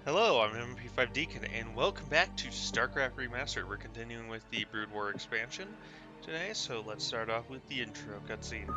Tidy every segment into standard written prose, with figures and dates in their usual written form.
Hello, I'm MP5 Deacon, and welcome back to Starcraft Remastered. We're continuing with the broodwar expansion today, so let's start off with the intro cutscene.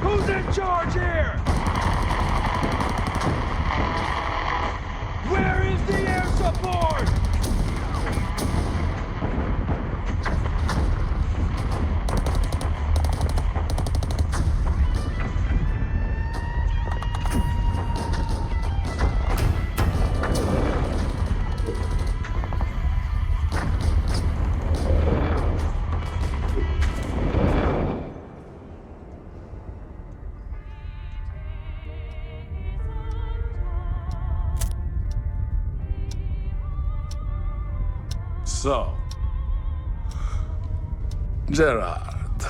Who's in charge here? Where is the air support? So, Gerard,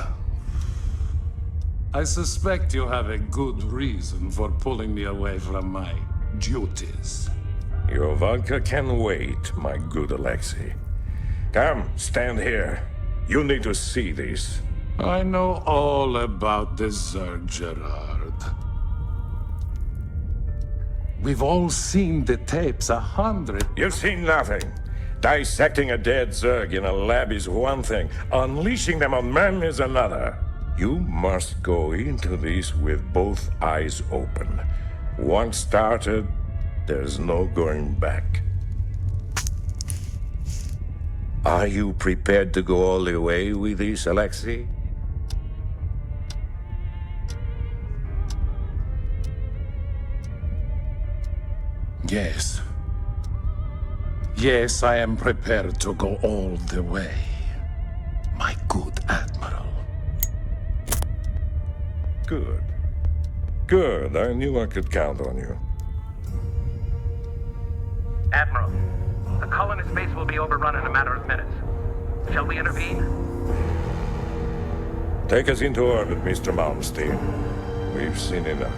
I suspect you have a good reason for pulling me away from my duties. Your vodka can wait, my good Alexei. Come, stand here. You need to see this. I know all about the Zerg, Gerard. We've all seen the tapes 100. You've seen nothing. Dissecting a dead Zerg in a lab is one thing. Unleashing them on men is another. You must go into this with both eyes open. Once started, there's no going back. Are you prepared to go all the way with this, Alexei? Yes. Yes, I am prepared to go all the way. My good Admiral. Good. Good. I knew I could count on you. Admiral, the colonist base will be overrun in a matter of minutes. Shall we intervene? Take us into orbit, Mr. Malmsteen. We've seen enough.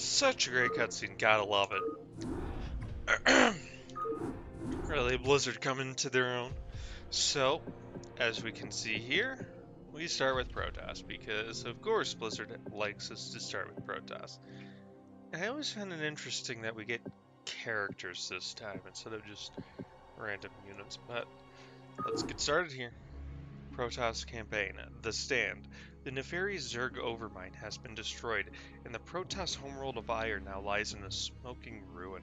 Such a great cutscene, gotta love it. Really, Blizzard coming to their own. So, as we can see here, we start with Protoss, because of course Blizzard likes us to start with Protoss. And I always found it interesting that we get characters this time instead of just random units, but let's get started here. Protoss campaign. The Stand. The nefarious Zerg overmind has been destroyed, and the Protoss homeworld of Auir now lies in a smoking ruin.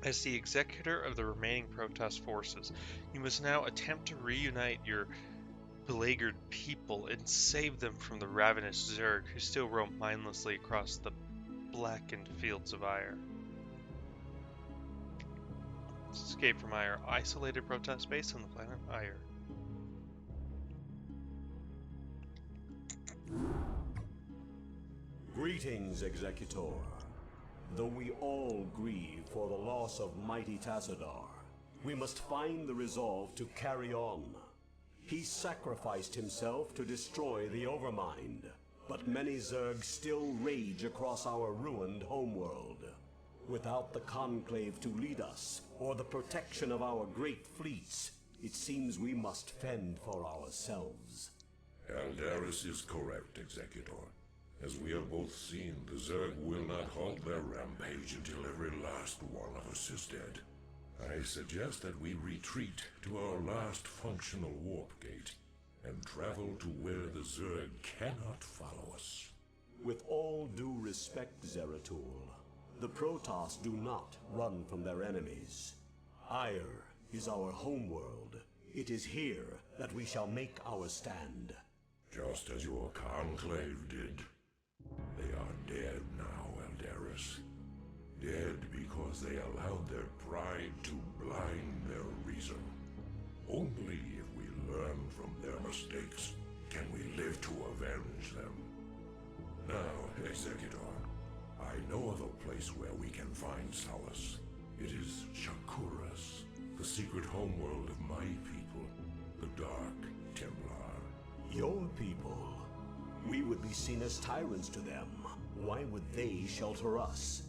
As the executor of the remaining Protoss forces, you must now attempt to reunite your beleaguered people and save them from the ravenous Zerg who still roam mindlessly across the blackened fields of Auir. Escape from Auir. Isolated Protoss base on the planet Auir. Greetings, Executor. Though we all grieve for the loss of mighty Tassadar, we must find the resolve to carry on. He sacrificed himself to destroy the Overmind, but many Zerg still rage across our ruined homeworld. Without the Conclave to lead us, or the protection of our great fleets, it seems we must fend for ourselves. Eldaris is correct, Executor. As we have both seen, the Zerg will not halt their rampage until every last one of us is dead. I suggest that we retreat to our last functional warp gate and travel to where the Zerg cannot follow us. With all due respect, Zeratul, the Protoss do not run from their enemies. Auir is our homeworld. It is here that we shall make our stand. Just as your Conclave did. They are dead now, Eldaris. Dead because they allowed their pride to blind their reason. Only if we learn from their mistakes can we live to avenge them. Now, Executor, I know of a place where we can find solace. It is Shakuras, the secret homeworld of my people, the Dark Templar. Your people? We would be seen as tyrants to them. Why would they shelter us?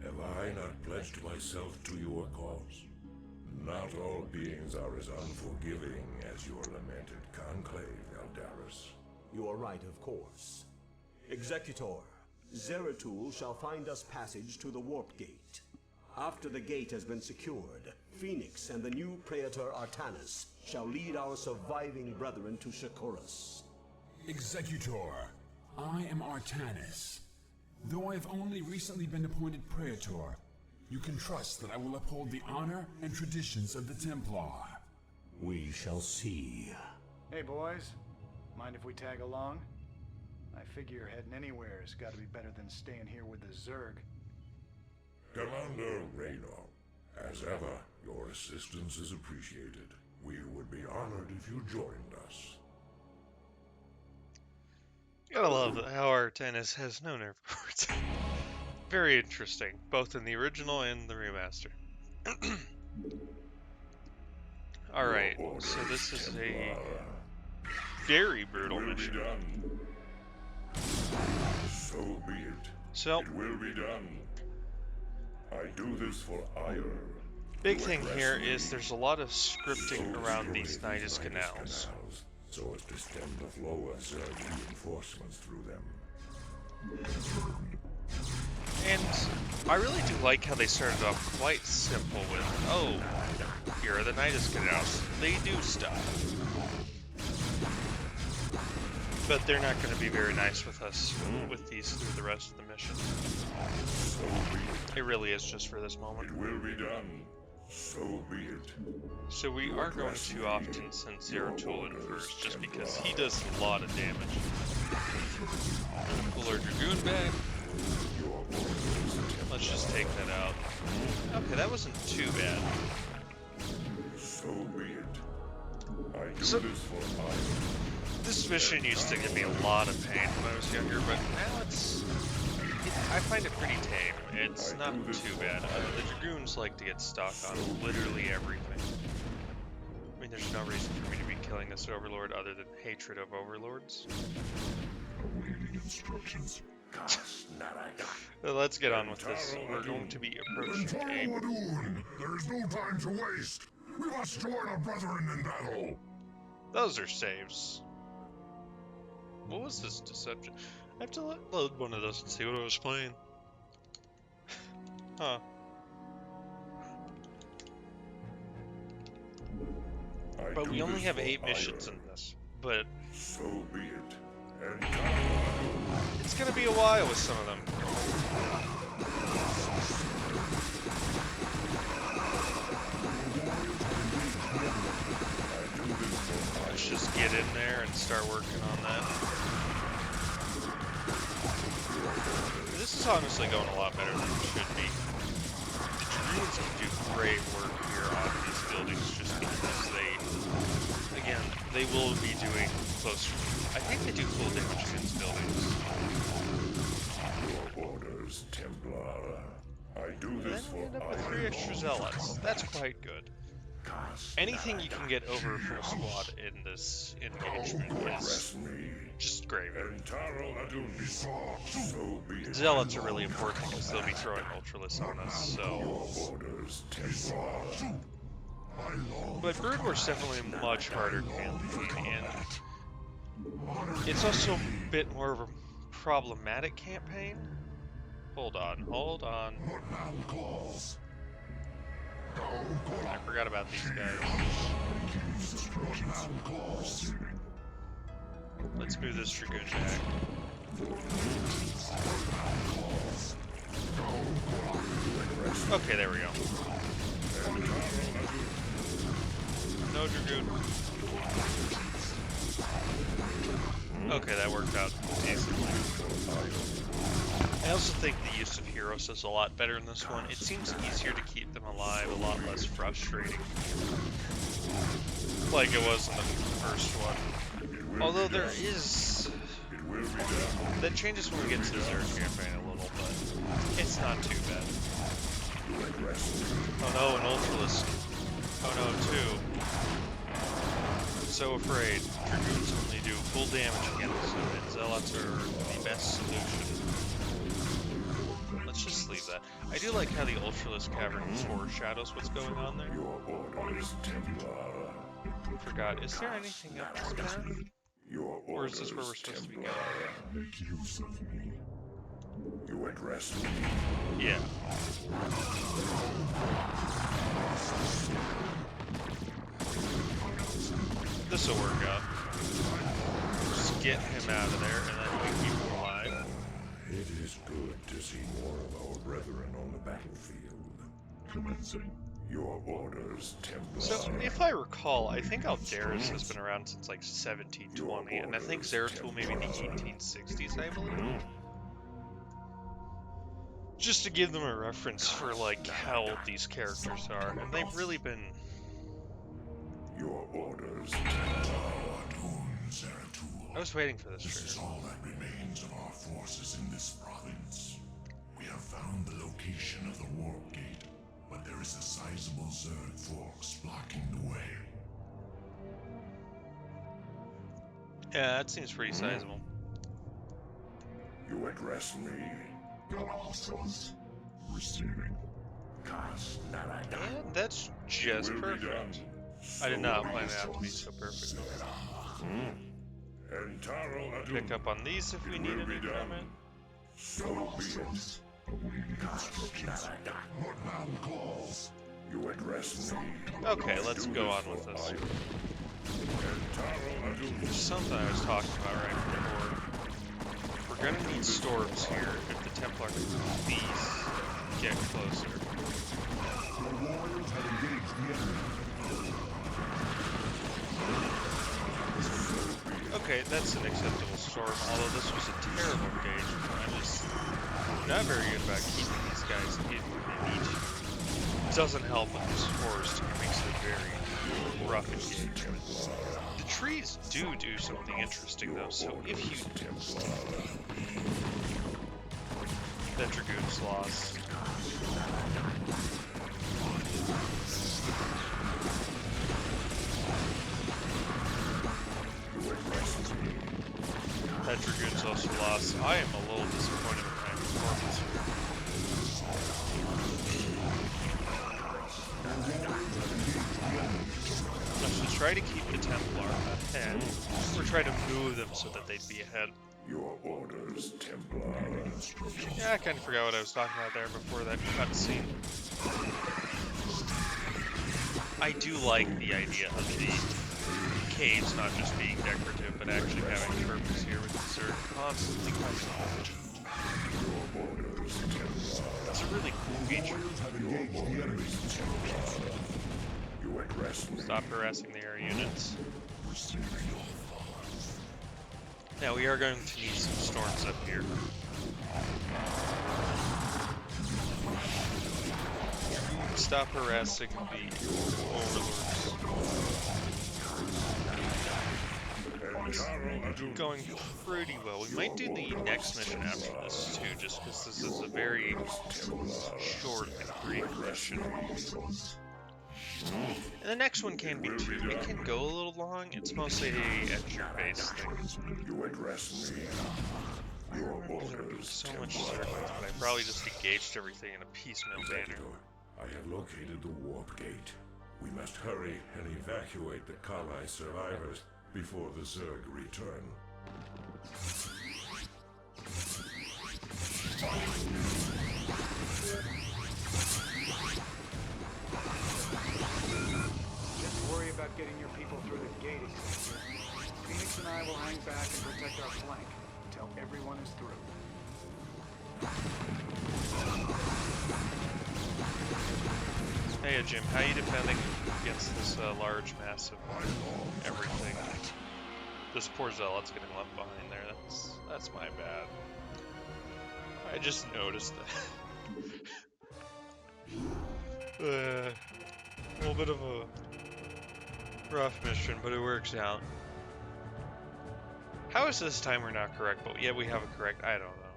Have I not pledged myself to your cause? Not all beings are as unforgiving as your lamented Conclave, Eldaris. You are right, of course. Executor, Zeratul shall find us passage to the Warp Gate. After the gate has been secured, Phoenix and the new Praetor Artanis shall lead our surviving brethren to Shakuras. Executor, I am Artanis. Though I have only recently been appointed Praetor, you can trust that I will uphold the honor and traditions of the Templar. We shall see. Hey boys, mind if we tag along? I figure heading anywhere has got to be better than staying here with the Zerg. Commander Raynor, as ever, your assistance is appreciated. We would be honored if you joined us. Gotta love how our tennis has no nerve cords. Very interesting, both in the original and the remaster. Alright, so this is a very brutal mission. So be it. So, It will be done. I do this for Auir. big thing here is there's a lot of scripting around these Nidus canals. So as to stem the flow of Zerg reinforcements through them. And I really do like how they started off quite simple with, oh, here are the Nidus canals. They do stuff. But they're not going to be very nice with us with these through the rest of the mission. So be it. It really is just for this moment. It will be done. So be it. So we are going to often send Zeratul in first, just because he does a lot of damage. Pull our Dragoon back. Let's just take that out. Okay, that wasn't too bad. So be it. I do So- this for Auir. This mission used to give me a lot of pain when I was younger, but now I find it pretty tame. It's not too bad. The Dragoons like to get stuck on literally everything. I mean, there's no reason for me to be killing this Overlord other than hatred of Overlords. Awaiting instructions. Let's get on with this. We're going to be approaching a... There is no time to waste. We must join our brethren in battle. Those are saves. What was this deception? I have to load one of those and see what I was playing. Huh. But we only have 8 missions in this. But So be it. And it's gonna be a while with some of them. Let's just get in there and start working on that. This is honestly going a lot better than it should be. The Dragoons can do great work here. pressure on these buildings just because they will be doing close. I think they do full damage against buildings. Your orders, Templar. I do And this then we for end up with 3 extra zealots. That's quite good. Anything you can get over full squad in this engagement is just gravy. Zealots are really important because they'll be throwing Ultralisk on us, so... But Broodwar's definitely a much harder campaign, and it's also a bit more of a problematic campaign. Hold on. I forgot about these guys. Let's move this Dragoon back. Okay, there we go. No Dragoon. Okay, that worked out decently. I also think the use of heroes is a lot better in this one. It seems easier to keep them alive, a lot less frustrating. Like it was in the first one. Although there is... That changes when we get to the Zerg campaign a little, but it's not too bad. Oh no, an Ultralisk. Oh no, 2. I'm so afraid. Dragoons only do full damage against them, and Zealots are the best solution. Let's just leave that. I do like how the Ultralisk Cavern foreshadows what's going on there. Forgot, is there anything up this path? Or is this where we're supposed to be going? You address me. Yeah. This'll work out. Just get him out of there, and then we keep him alive. It is good to see more of our brethren on the battlefield. Commencing. Your orders, Templar. So, if I recall, I think Aldaris has been around since like 1720, and I think Zeratul maybe the 1860s, I believe. Just to give them a reference for like how old these characters are, and they've really been. Your orders. I was waiting for this. This is all that remains of our forces in this province. We have found the location of the warp gate, but there is a sizable Zerg force blocking the way. Yeah, that seems pretty sizable. You address me. Receiving. And that's just perfect. I did not plan it out to be so perfect. Pick up on these if we need any from it. So be it. You address me. Okay, let's go on with this. There's something I was talking about right before. We're gonna need storms here if the Templar can please get closer. Okay, that's an acceptable storm, although this was a terrible engagement. I'm just not very good about keeping these guys in each. It doesn't help with this forest, it makes it a very rough engagement. The trees do something interesting though, so if you... That Dragoon's lost. That Dragoon's also lost. I am a little disappointed with my performance here. I should try to keep the Templar ahead, or try to move them so that they'd be ahead. Your orders, Templar. Yeah, I kind of forgot what I was talking about there before that cutscene. I do like the idea of the caves not just being decorative, but actually having purpose here with the Zerg constantly coming on. It's a really cool feature. Stop harassing the air units. Now we are going to need some storms up here. stop harassing the overlords. Going pretty well. We might do the next mission after this too, just because this is a very short and brief mission. And the next one can be too. It can go a little long. It's mostly a adventure-based thing. You address me. Your orders. So much circles, but I probably just engaged everything in a piecemeal manner. I have located the warp gate. We must hurry and evacuate the colonized survivors before the Zerg return. Just worry about getting your people through the gate, Executor. Phoenix and I will hang back and protect our flank until everyone is through. Hey Jim, how you defending against this large mass of everything? This poor zealot's getting left behind there. That's my bad. I just noticed that. A little bit of a rough mission, but it works out. How is this timer not correct? But yeah, we have it correct. I don't know.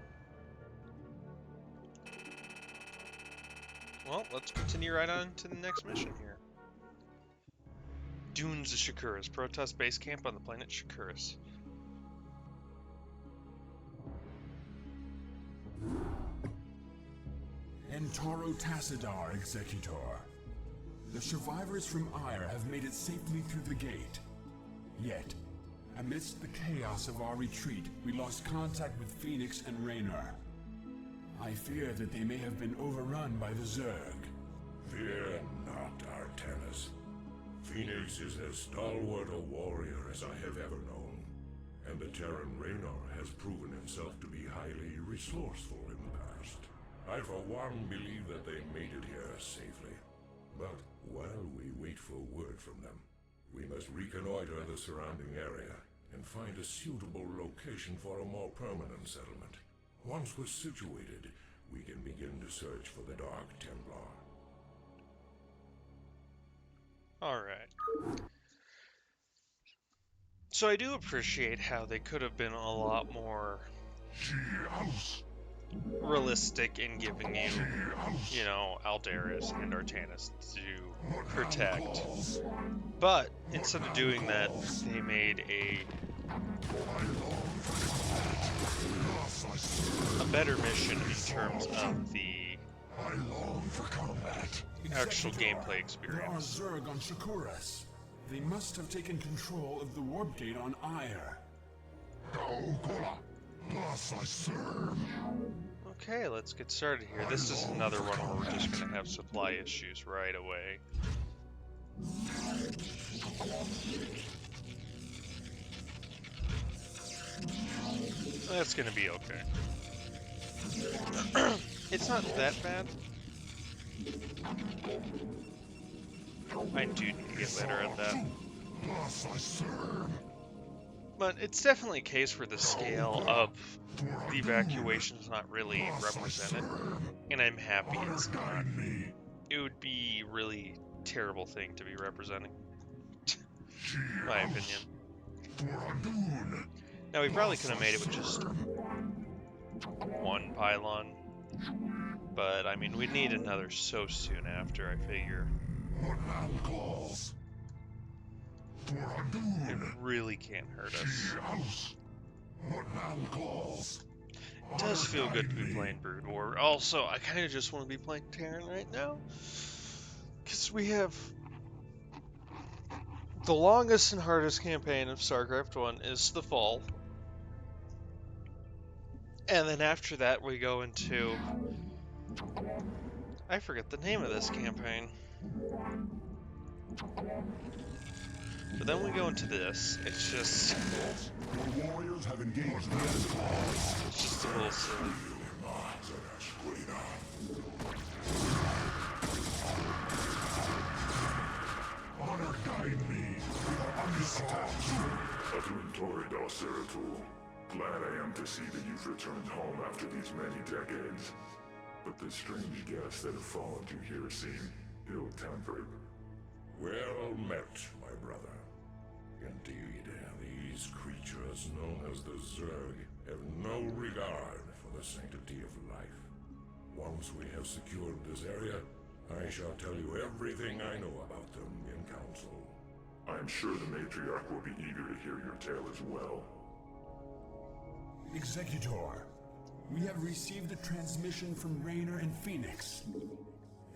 Well, let's continue right on to the next mission here. Dunes of Shakuras, Protoss base camp on the planet Shakuras. Entaro Tassadar, Executor. The survivors from Auir have made it safely through the gate. Yet, amidst the chaos of our retreat, we lost contact with Phoenix and Raynor. I fear that they may have been overrun by the Zerg. Fear not, Artanis. Phoenix is as stalwart a warrior as I have ever known, and the Terran Raynor has proven himself to be highly resourceful in the past. I for one believe that they made it here safely. But while we wait for word from them, we must reconnoiter the surrounding area and find a suitable location for a more permanent settlement. Once we're situated, we can begin to search for the Dark Templar. Alright. So I do appreciate how they could have been a lot more realistic in giving you know, Aldaris and Artanis to protect. But instead of doing that, they made a better mission in terms of the actual gameplay experience. There are Zerg on Shakuras. They must have taken control of the warp gate on Auir. Okay, let's get started here. This is another one where we're just going to have supply issues right away. That's going to be okay. It's not that bad. I do need to get better at that. But it's definitely a case where the scale of the evacuation is not really represented, and I'm happy it's not. It would be a really terrible thing to be representing, in my opinion. Now, we probably could have made it with just one pylon, but I mean, we'd need another so soon after, I figure. It really can't hurt us. It does feel good to be playing broodwar. Also, I kind of just want to be playing Terran right now, because we have the longest and hardest campaign of Starcraft 1 is the fall. And then after that we go into... I forget the name of this campaign. But then we go into this. It's just... Your warriors have engaged the enemy. It's just a little silly. Honor guide me. We are under attack. Atorin Seratul. Glad I am to see that you've returned home after these many decades. But the strange guests that have fallen to here seem ill-tempered. Well met, my brother. Indeed, these creatures known as the Zerg have no regard for the sanctity of life. Once we have secured this area, I shall tell you everything I know about them in council. I'm sure the matriarch will be eager to hear your tale as well. Executor, we have received a transmission from Raynor and Phoenix.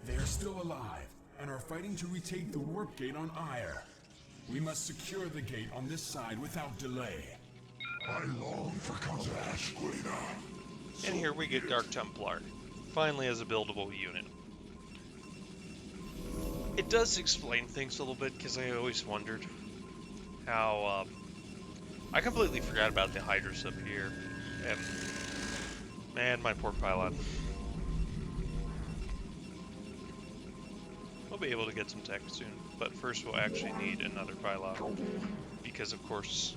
They are still alive and are fighting to retake the warp gate on Auir. We must secure the gate on this side without delay. I long for Ashquader. And here we get Dark Templar, finally as a buildable unit. It does explain things a little bit, because I always wondered how, I completely forgot about the Hydras up here, and, man, my poor pylon. We'll be able to get some tech soon, but first we'll actually need another pylon, because of course...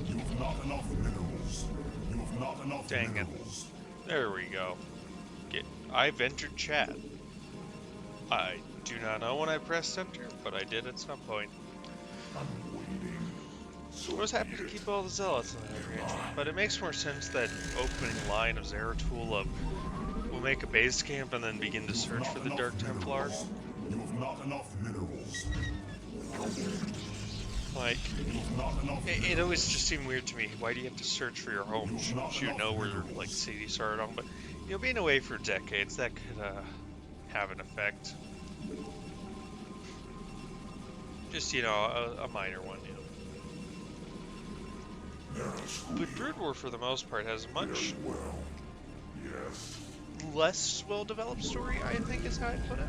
You've not enough minerals. You've not enough Dang minerals. it. There we go. I've entered chat. I do not know when I pressed enter, but I did at some point. I'm waiting. So I was happy to keep all the zealots in that range, but it makes more sense that opening line of Zeratul of we'll make a base camp and then begin to search for the Dark Templar. You've not enough minerals. Like, it always just seemed weird to me. Why do you have to search for your home? Shouldn't you know where, like, cities are and all? But, you know, being away for decades, that could, have an effect. Just, you know, a minor one, you know. But broodwar, for the most part, has a much less well-developed story, I think is how I'd put it.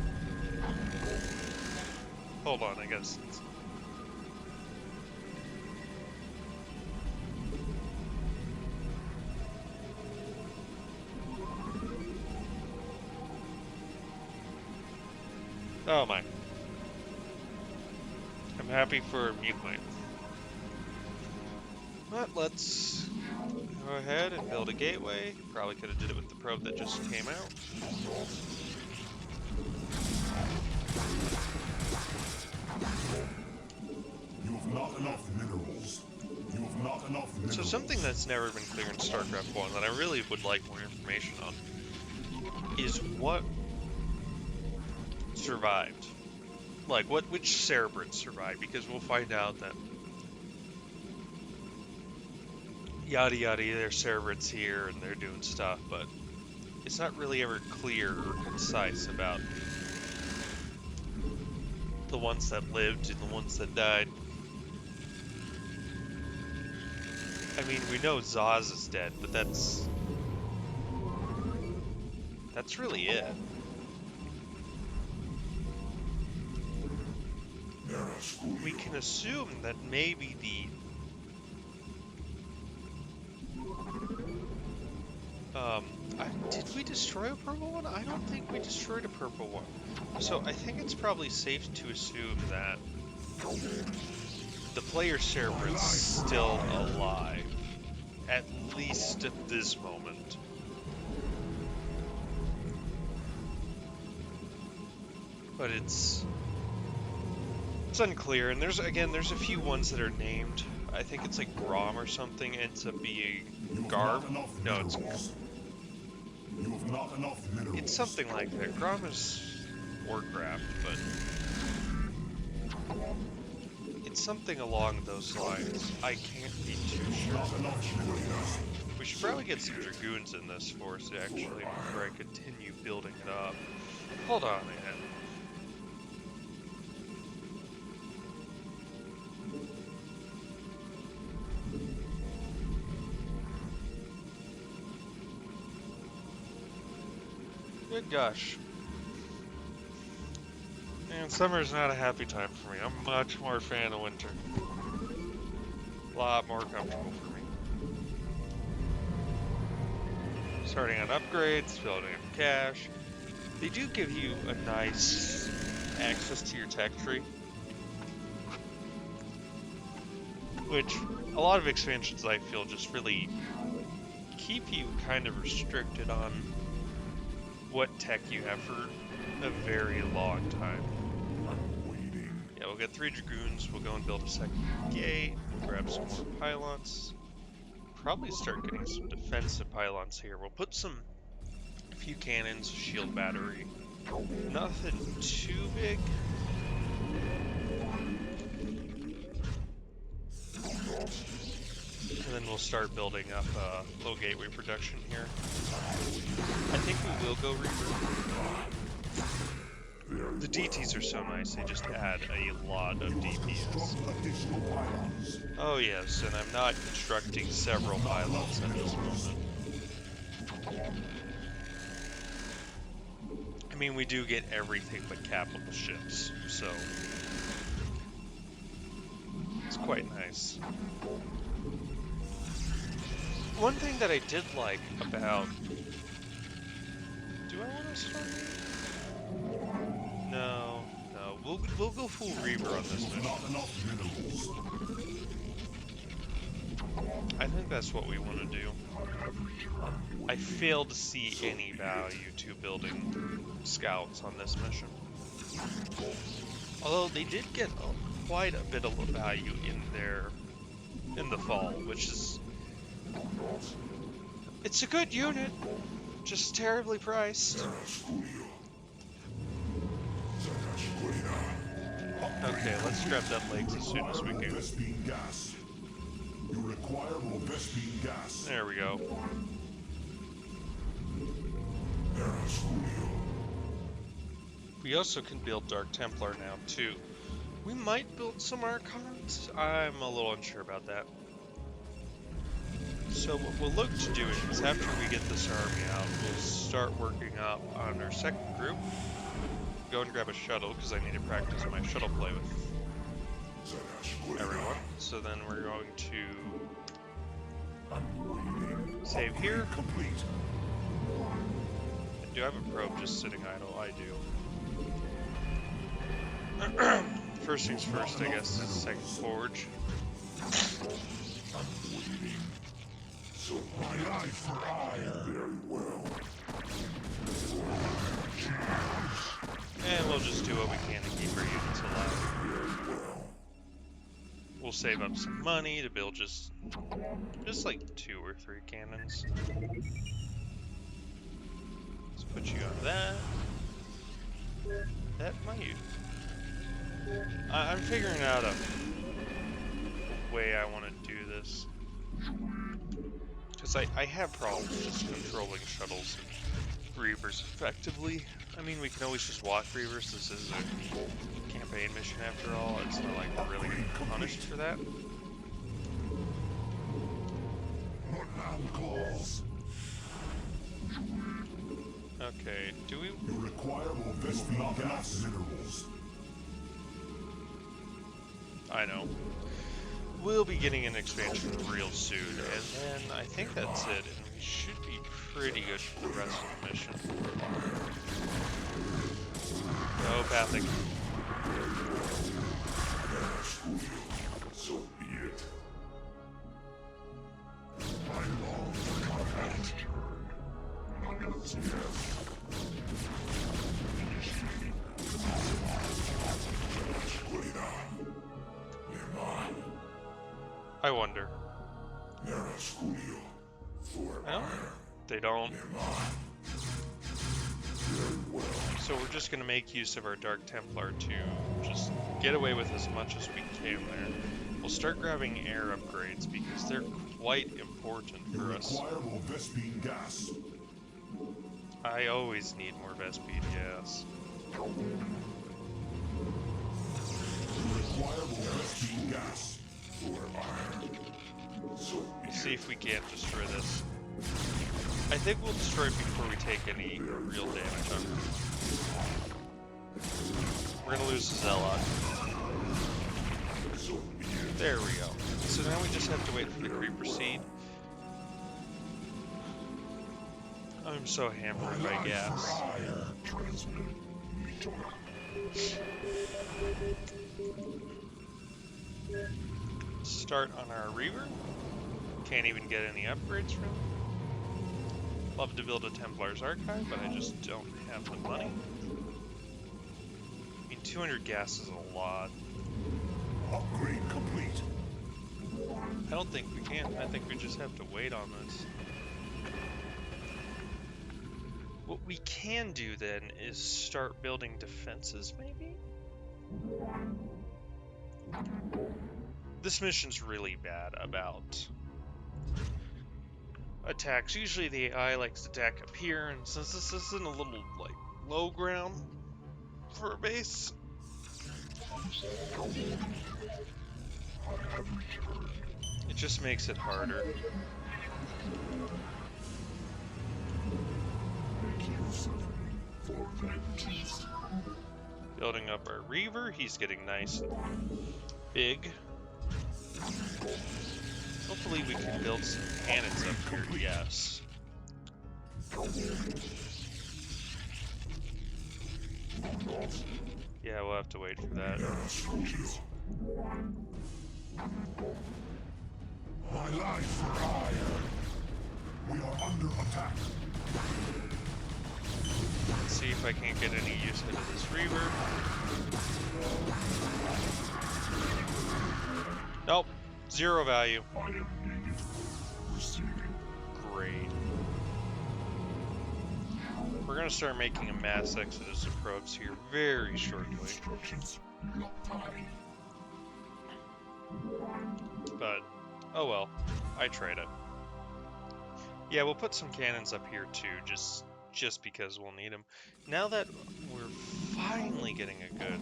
Hold on, I guess. Oh my. I'm happy for Mutely. But let's go ahead and build a gateway. Probably could have did it with the probe that just came out. You've not enough minerals. You've not enough minerals. So something that's never been clear in Starcraft 1 that I really would like more information on is what survived. Like, which Cerebrate survived, because we'll find out that yada yada, there's Cerebrates here and they're doing stuff, but it's not really ever clear or concise about the ones that lived and the ones that died. I mean, we know Zaz is dead, but that's really it. We can assume that maybe did we destroy a purple one? I don't think we destroyed a purple one. So I think it's probably safe to assume that the player Cerebrate's still alive, at least at this moment. But it's unclear, and there's a few ones that are named. I think it's like Grom or something ends up being Garb. No, it's something like that. Grom is Warcraft, but it's something along those lines. I can't be too sure. We should probably get some Dragoons in this force, actually, before I continue building it up. Hold on a minute. Good gosh. Man, summer's not a happy time for me. I'm much more a fan of winter. A lot more comfortable for me. Starting on upgrades, building up cash. They do give you a nice access to your tech tree, which a lot of expansions I feel just really keep you kind of restricted on what tech you have for a very long time. Yeah, we'll get 3 Dragoons, we'll go and build a second gate, we'll grab some more pylons. Probably start getting some defensive pylons here. We'll put a few cannons, a shield battery. Nothing too big. And then we'll start building up low gateway production here. I think we will go Reaper. The DTs are so nice, they just add a lot of DPS. Oh yes, and I'm not constructing several pylons at this moment. I mean, we do get everything but capital ships, so it's quite nice. One thing that I did like about... Do I want to start? No. We'll go full Reaver on this mission. I think that's what we want to do. I fail to see any value to building scouts on this mission. Although they did get quite a bit of value in the fall, which is... It's a good unit, just terribly priced. Okay, let's grab them legs as soon as we can. You require more Vespene gas. There we go. We also can build Dark Templar now too. We might build some Archons. I'm a little unsure about that. So what we'll look to do is after we get this army out, we'll start working up on our second group. Go and grab a shuttle because I need to practice my shuttle play with everyone. So then we're going to save here. Do I have a probe just sitting idle? I do. First things first, I guess, second forge. So my eye for Auir. Very well. And we'll just do what we can to keep our units alive. We'll save up some money to build just like 2 or 3 cannons. Let's put you on that. That might. I'm figuring out a way I want to do this. Because I have problems just controlling shuttles and Reavers effectively. I mean, we can always just walk Reavers. This is a campaign mission after all. It's not like we're really getting punished for that. Okay, do we... You require more Vespene gas minerals. I know. We'll be getting an expansion real soon, and then I think that's it, and we should be pretty good for the rest of the mission. No pathing. So be it. I long for combat. Yes. I wonder. Well, they don't. So we're just going to make use of our Dark Templar to just get away with as much as we can there. We'll start grabbing air upgrades because they're quite important for us. I always need more Vespene gas. We'll see if we can't destroy this. I think we'll destroy it before we take any real damage on it. We're gonna lose the Zealot. There we go. So now we just have to wait for the Creeper Seed. I'm so hampered by gas. Start on our Reaver. Can't even get any upgrades from it. Love to build a Templar's Archive, but I just don't have the money. I mean, 200 gas is a lot. Upgrade complete. I don't think we can. I think we just have to wait on this. What we can do then is start building defenses, maybe? This mission's really bad about attacks. Usually the AI likes to attack up here, and since this isn't a little, like, low ground for a base, it just makes it harder. Building up our Reaver, he's getting nice and big. Hopefully we can build some cannons up here, yes. Yeah, we'll have to wait for that. My life for Auir. We are under attack. Let's see if I can't get any use out of this Reaver. Nope, 0 value. Great. We're gonna start making a mass exodus of probes here very shortly. But, oh well, I tried it. Yeah, we'll put some cannons up here too, just because we'll need them. Now that we're finally getting a good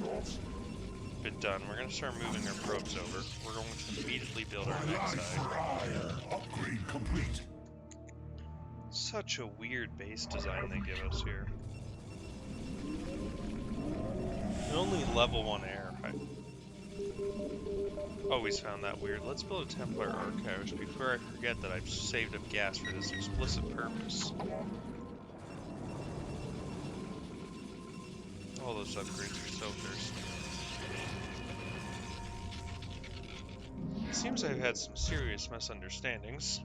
bit done, we're going to start moving our probes over. We're going to immediately build our next side. Upgrade complete. Such a weird base design they give us here. And only level 1 air. I always found that weird. Let's build a Templar Archives before I forget that I've saved up gas for this explicit purpose. All those upgrades are so thirsty. It seems I've had some serious misunderstandings.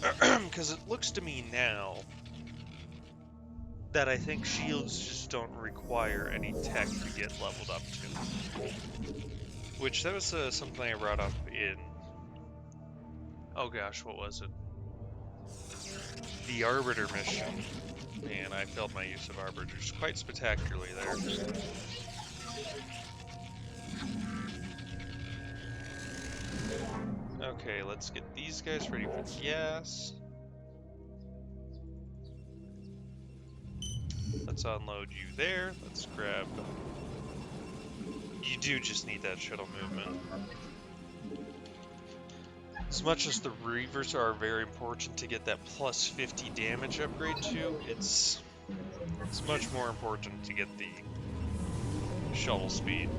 Because it looks to me now that I think shields just don't require any tech to get leveled up to. Which, that was something I brought up in... Oh gosh, what was it? The Arbiter mission. Man, I failed my use of Arbiters quite spectacularly there. Okay, let's get these guys ready for gas. Let's unload you there. Let's grab... You do just need that shuttle movement. As much as the Reavers are very important to get that plus 50 damage upgrade to, it's much more important to get the shuttle speed.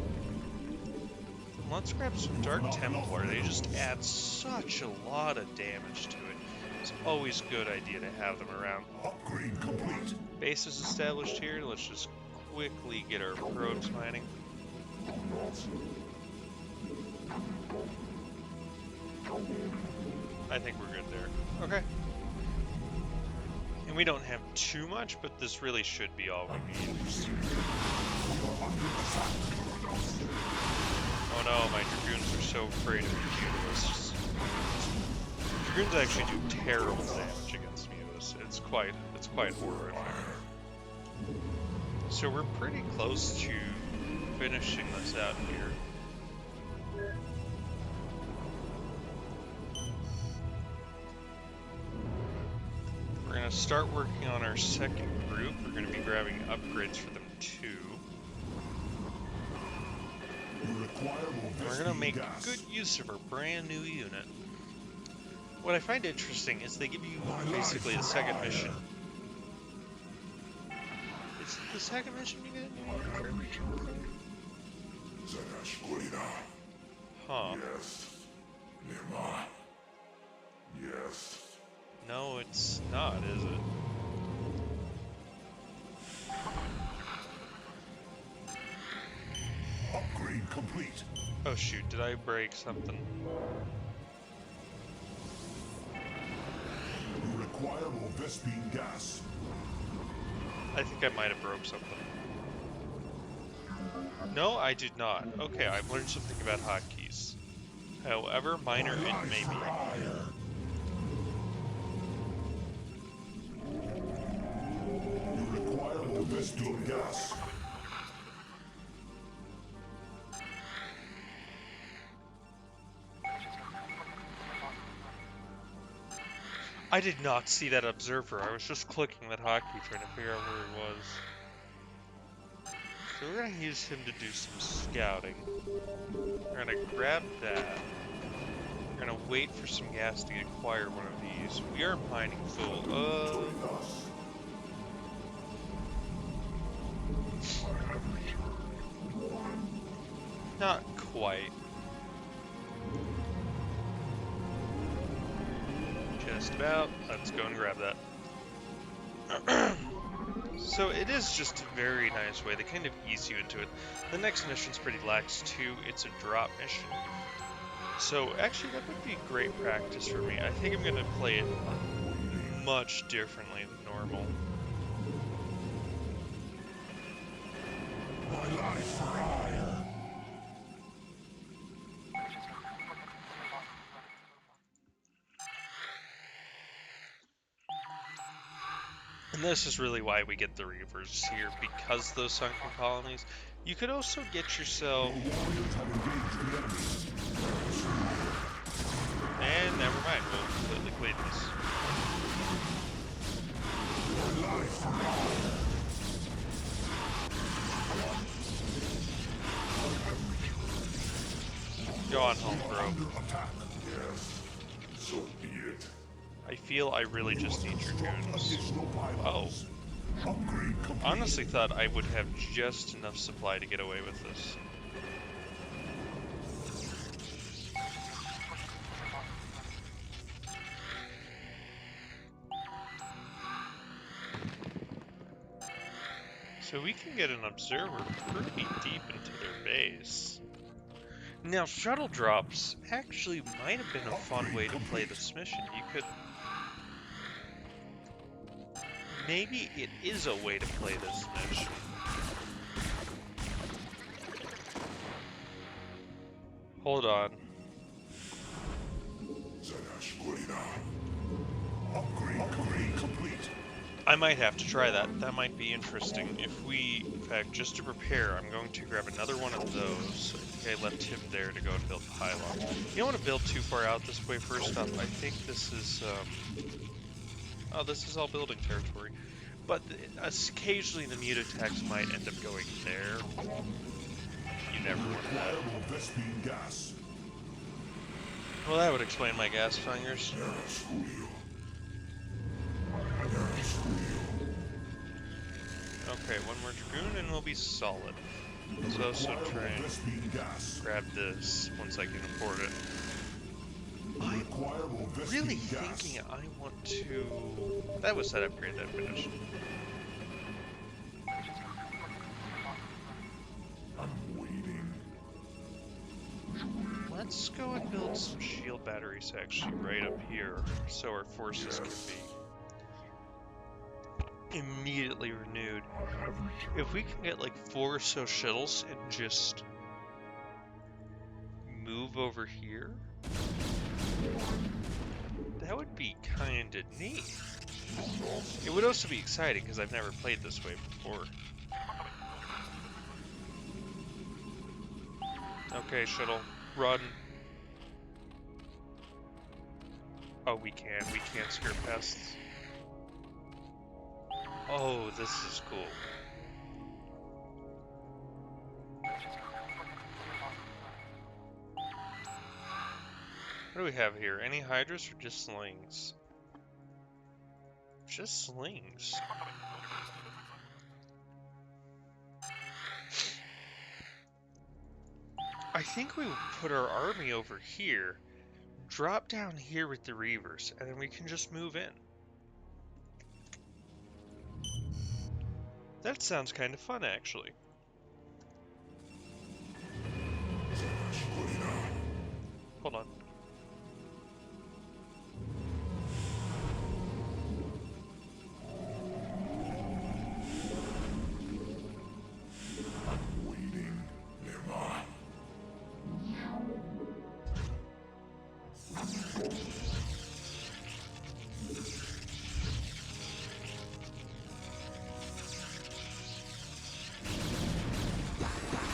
Let's grab some Dark Templar. They just add such a lot of damage to it. It's always a good idea to have them around. Upgrade complete. Base is established here. Let's just quickly get our probes mining. I think we're good there. Okay. And we don't have too much, but this really should be all we need. Oh no, my Dragoons are so afraid of Mutalisks. Dragoons actually do terrible damage against Mutalisks. It's quite horrific. So we're pretty close to finishing this out here. We're going to start working on our second group. We're going to be grabbing upgrades for them too. We're going to make good use of our brand new unit. What I find interesting is they give you basically the second mission. Is the second mission you get a new unit? Huh. Yes. Nirma. Yes. No, it's not, is it? Upgrade complete. Oh shoot, did I break something? Vespine gas. I think I might have broke something. No, I did not. Okay, I've learned something about hotkeys. However minor it may be. You require more Vespine gas. I did not see that observer. I was just clicking that hotkey trying to figure out where he was. So we're going to use him to do some scouting. We're going to grab that. We're going to wait for some gas to acquire one of these. We are mining full. Not quite. Just about. Let's go and grab that. So it is just a very nice way. They kind of ease you into it. The next mission's pretty lax too. It's a drop mission. So actually that would be great practice for me. I think I'm going to play it much differently than normal. My life for hire. And this is really why we get the Reavers here, because those sunken colonies. You could also get yourself... And never mind, we'll completely clean this. Go on home, bro. Yes, so be it. I feel I really just need your goons. Oh. Honestly thought I would have just enough supply to get away with this. So we can get an observer pretty deep into their base. Now, shuttle drops actually might have been a fun way to play this mission. You could... Maybe it is a way to play this mission. Hold on. Upgrade complete. I might have to try that. That might be interesting. If we, in fact, just to prepare, I'm going to grab another one of those. Okay, left him there to go and build the pylon. You don't want to build too far out this way. First off, I think this is, oh, this is all building territory. But occasionally the mutatex might end up going there. You never want that. Well, that would explain my gas fingers. Okay, one more Dragoon and we'll be solid. Let's also try and grab this once I can afford it. I'm really thinking I want to... That was that upgrade that finished. I'm waiting. Let's go and build some shield batteries actually right up here so our forces can be immediately renewed. If we can get like 4 or so shuttles and just move over here, that would be kinda neat. It would also be exciting because I've never played this way before. Okay, shuttle, run. Oh, we can't scare pests. Oh, this is cool. What do we have here? Any hydras or just slings? Just slings. I think we would put our army over here, drop down here with the Reavers, and then we can just move in. That sounds kind of fun, actually. Hold on.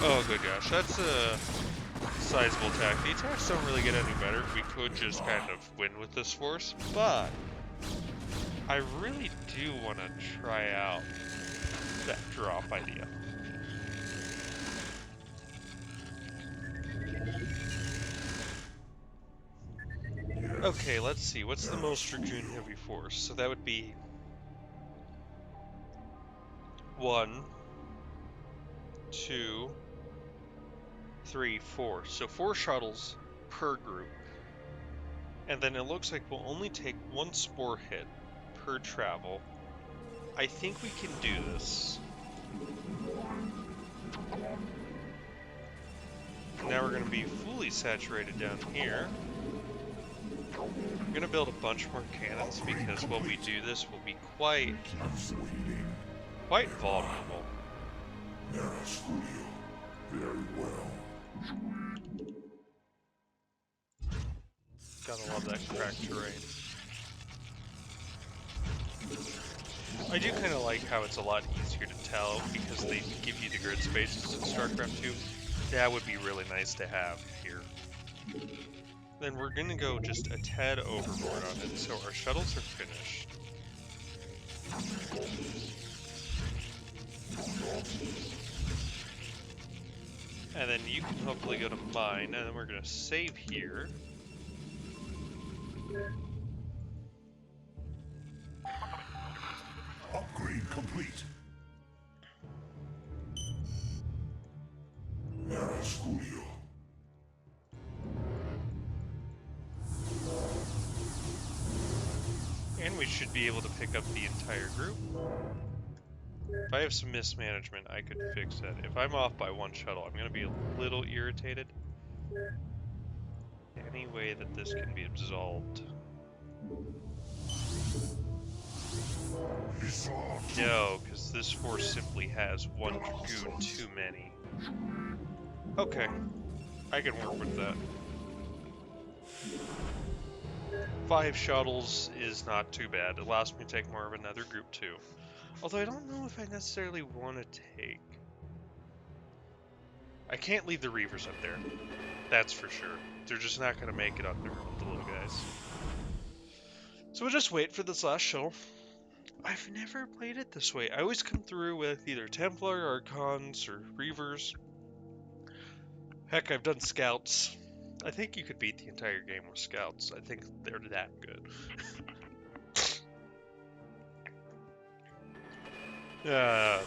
Oh good gosh, that's a sizable attack. The attacks don't really get any better. We could just kind of win with this force, but I really do want to try out that drop idea. Okay, let's see. What's the most Dragoon heavy force? So that would be 1, 2, 3, 4. So 4 shuttles per group. And then it looks like we'll only take 1 spore hit per travel. I think we can do this. Now we're going to be fully saturated down here. I'm going to build a bunch more cannons because while we do this, we'll be quite vulnerable. Very well. Gotta love that cracked terrain. I do kind of like how it's a lot easier to tell because they give you the grid spaces in StarCraft 2. That would be really nice to have here. Then we're gonna go just a tad overboard on it, so our shuttles are finished. And then you can hopefully go to mine, and then we're gonna save here. Upgrade complete. Studio. And we should be able to pick up the entire group. If I have some mismanagement, I could fix that. If I'm off by 1 shuttle, I'm going to be a little irritated. Any way that this can be absolved. No, because this force simply has 1 Dragoon too many. Okay, I can work with that. 5 shuttles is not too bad. It allows me to take more of another group too. Although I don't know if I necessarily want to take... I can't leave the Reavers up there. That's for sure. They're just not going to make it on their own, the little guys. So we'll just wait for this last shuttle. I've never played it this way. I always come through with either Templar, Archons, or Reavers. Heck, I've done Scouts. I think you could beat the entire game with Scouts. I think they're that good. No.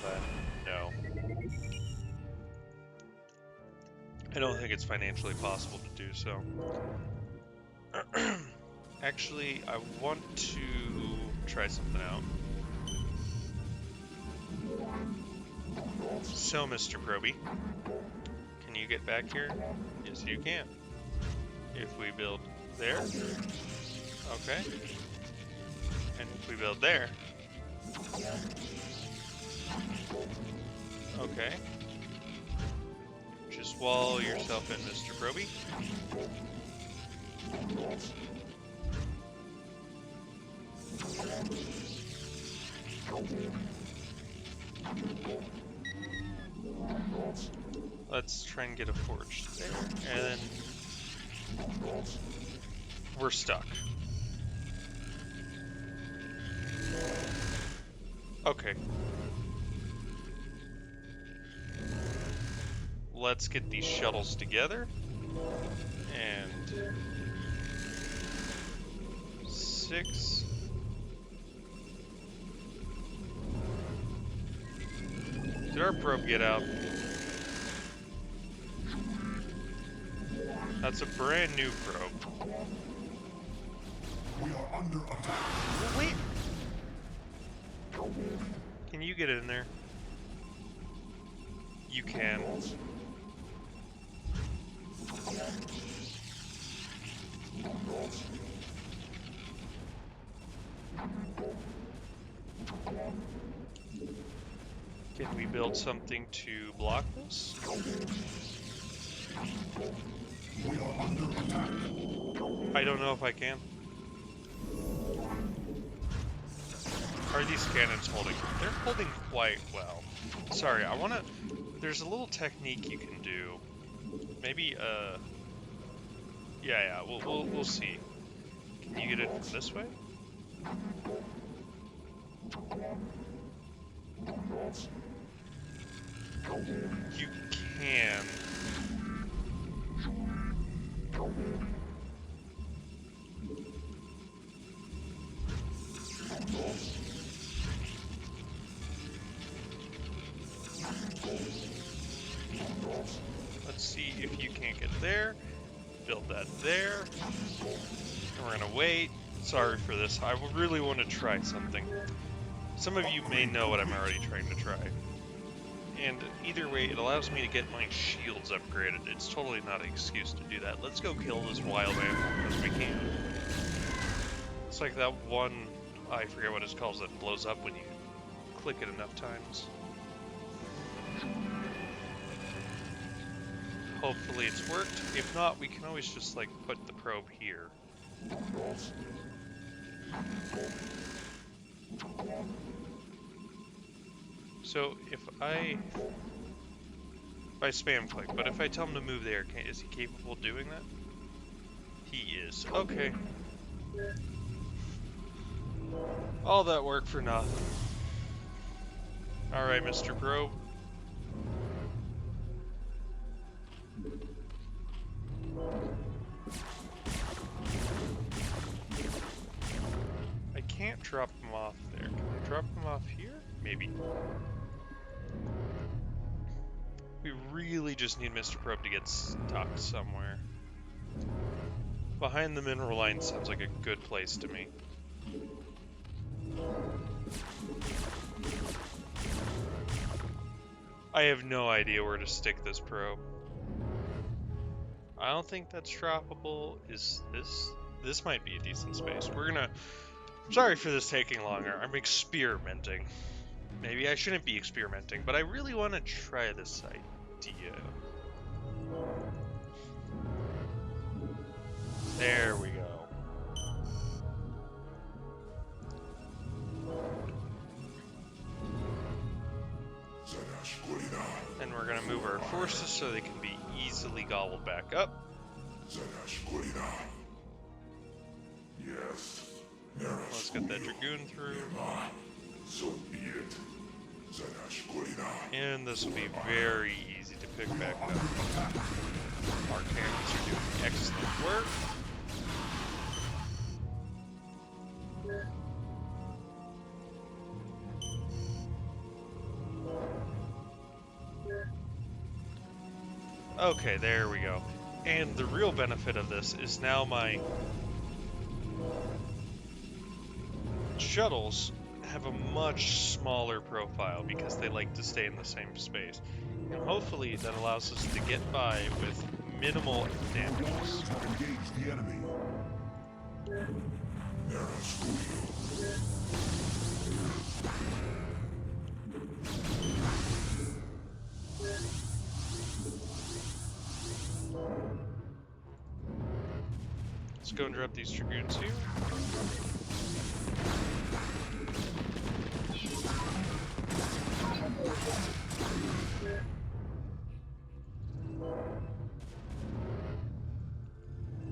I don't think it's financially possible to do so. Actually, I want to try something out. So, Mr. Proby, can you get back here? Yes, you can. If we build there, okay. And if we build there, okay. Just wall yourself in, Mr. Proby. Let's try and get a forge there, and then we're stuck. Okay. Let's get these shuttles together, and 6. Did our probe get out? That's a brand new probe. We are under attack. Wait. Can you get in there? You can. Can we build something to block this? We are under attack. I don't know if I can. Are these cannons holding? They're holding quite well. Sorry, I wanna... There's a little technique you can do. Maybe, yeah, we'll see. Can you get it from this way? You can. Let's see if you can't get there. Build that there. And we're gonna wait. Sorry for this. I really want to try something. Some of you may know what I'm already trying to try. And either way, it allows me to get my shields upgraded. It's totally not an excuse to do that. Let's go kill this wild animal as we can. It's like that one, I forget what it's called, that blows up when you click it enough times. Hopefully it's worked. If not, we can always just like put the probe here. So if I spam click, but if I tell him to move there, is he capable of doing that? He is. Okay. All that work for nothing. Alright, Mr. Probe. I can't drop him off there. Can I drop him off here? Maybe. We really just need Mr. Probe to get stuck somewhere. Behind the mineral line sounds like a good place to me. I have no idea where to stick this probe. I don't think that's droppable. Is this? This might be a decent space. We're gonna... Sorry for this taking longer. I'm experimenting. Maybe I shouldn't be experimenting, but I really want to try this idea. There we go. And we're going to move our forces so they can be easily gobbled back up. Yes. Let's get that Dragoon through. So be it. And this will be very easy to pick back up. Our cannons are doing excellent work. Okay, there we go. And the real benefit of this is now my shuttles have a much smaller profile because they like to stay in the same space. And hopefully that allows us to get by with minimal damages. Let's go and drop these Dragoons here.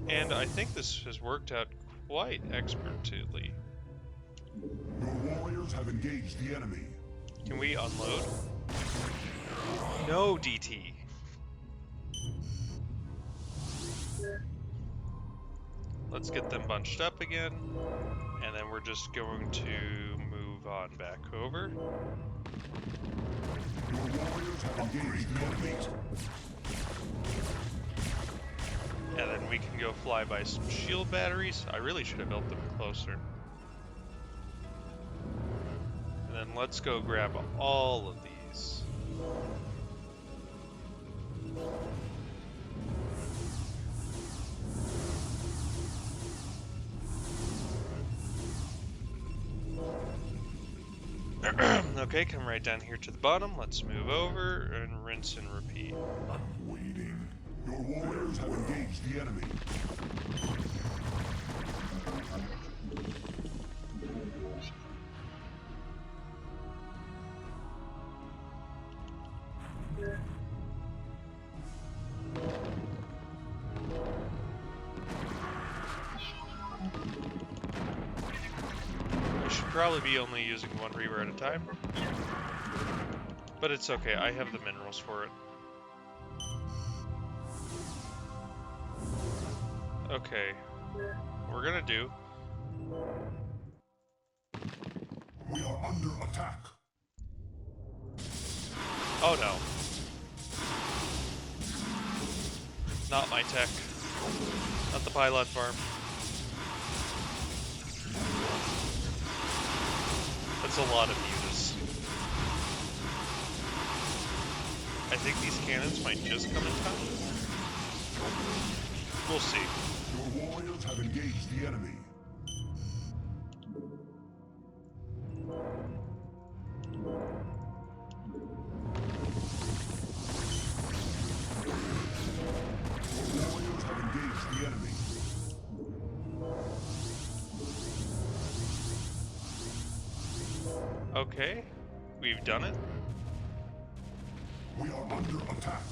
And I think this has worked out quite expertly. Your warriors have engaged the enemy. Can we unload? No, DT. Let's get them bunched up again, and then we're just going to move on back over. Your warriors have engaged the enemy. And then we can go fly by some shield batteries. I really should have built them closer. And then let's go grab all of these. Okay, come right down here to the bottom. Let's move over and rinse and repeat. I'm waiting. Your warriors have engaged the enemy. I should probably be only using one Reaver at a time. But it's okay, I have the minerals for it. Okay, what we're gonna do... We are under attack. Oh no. Not my tech. Not the pylon farm. That's a lot of units. I think these cannons might just come in time. We'll see. Your warriors have engaged the enemy. Your warriors have engaged the enemy. Okay, we've done it. We are under attack.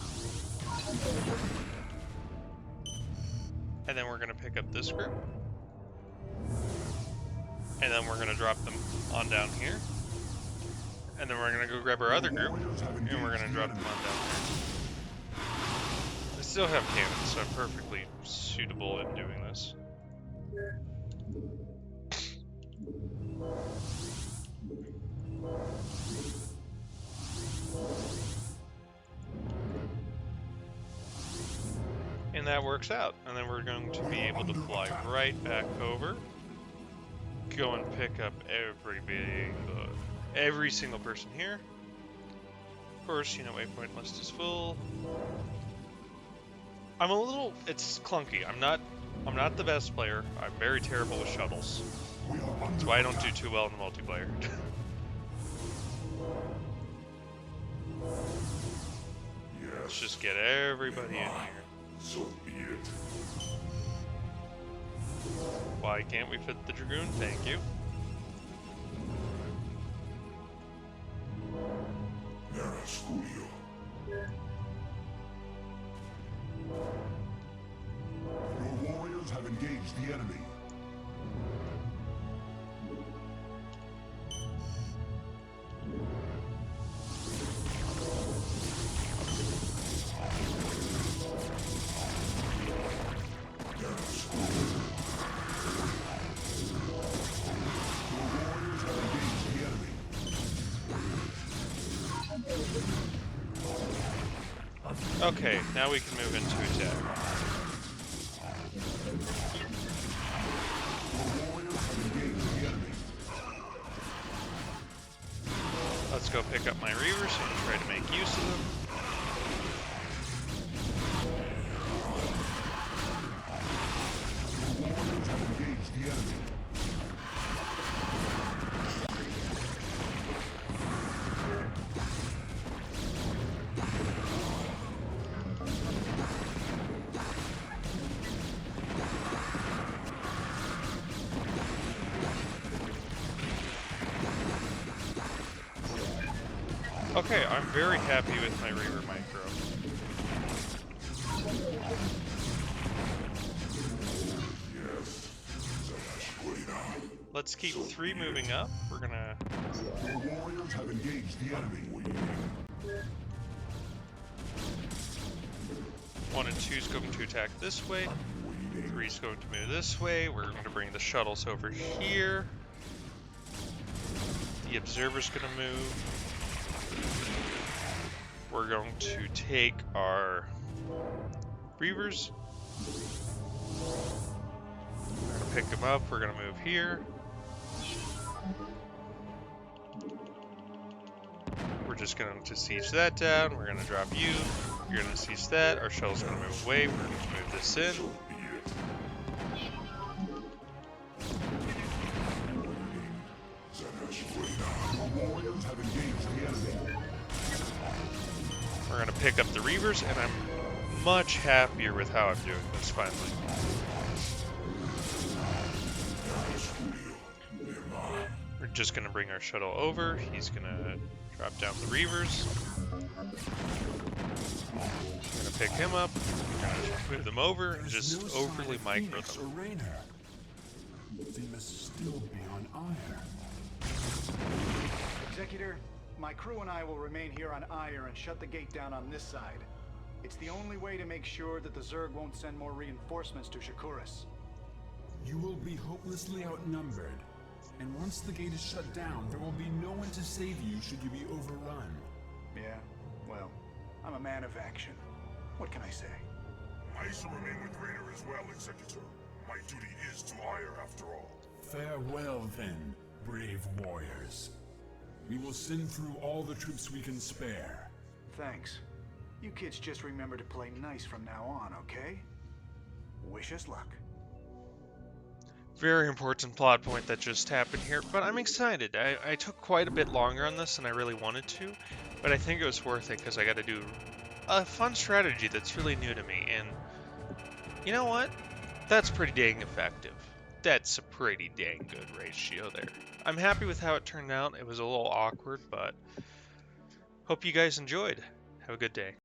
And then we're gonna pick up this group. And then we're gonna drop them on down here. And then we're gonna go grab our other group, and we're gonna drop them on down here. I still have cannons, so I'm perfectly suitable in doing this. And that works out. And then we're going to be able to fly right back over. Go and pick up every single person here. Of course, you know, waypoint list is full. It's clunky. I'm not the best player. I'm very terrible with shuttles. That's why I don't do too well in multiplayer. Let's just get everybody in here. So be it. Why can't we fit the Dragoon? Thank you. Nera Scudio. Your warriors have engaged the enemy. Okay, now we can move into attack. Let's go pick up my Reavers and try to make use of them. Okay, I'm very happy with my Reaver Micro. Let's keep 3 moving up. We're gonna... Your warriors have engaged the enemy. 1 and 2 is going to attack this way. 3 is going to move this way. We're going to bring the shuttles over here. The observer's going to move. We're going to take our Reavers. We're going to pick them up. We're going to move here. We're just going to siege that down. We're going to drop you. You're going to siege that. Our shuttle's going to move away. We're going to move this in. We're going to pick up the Reavers, and I'm much happier with how I'm doing this finally. We're just going to bring our shuttle over. He's going to Drop down the Reavers. Gonna pick him up, move them over, and just overly micro them. They must still be on Auir. Executor, my crew and I will remain here on Auir and shut the gate down on this side. It's the only way to make sure that the Zerg won't send more reinforcements to Shakuras. You will be hopelessly outnumbered. And once the gate is shut down, there will be no one to save you should you be overrun. Yeah, well, I'm a man of action. What can I say? I shall remain with Raider as well, Executor. My duty is to Auir after all. Farewell then, brave warriors. We will send through all the troops we can spare. Thanks. You kids just remember to play nice from now on, okay? Wish us luck. Very important plot point that just happened here, but I'm excited. I took quite a bit longer on this than I really wanted to, but I think it was worth it because I got to do a fun strategy that's really new to me, and you know what? That's pretty dang effective. That's a pretty dang good ratio there. I'm happy with how it turned out. It was a little awkward, but hope you guys enjoyed. Have a good day.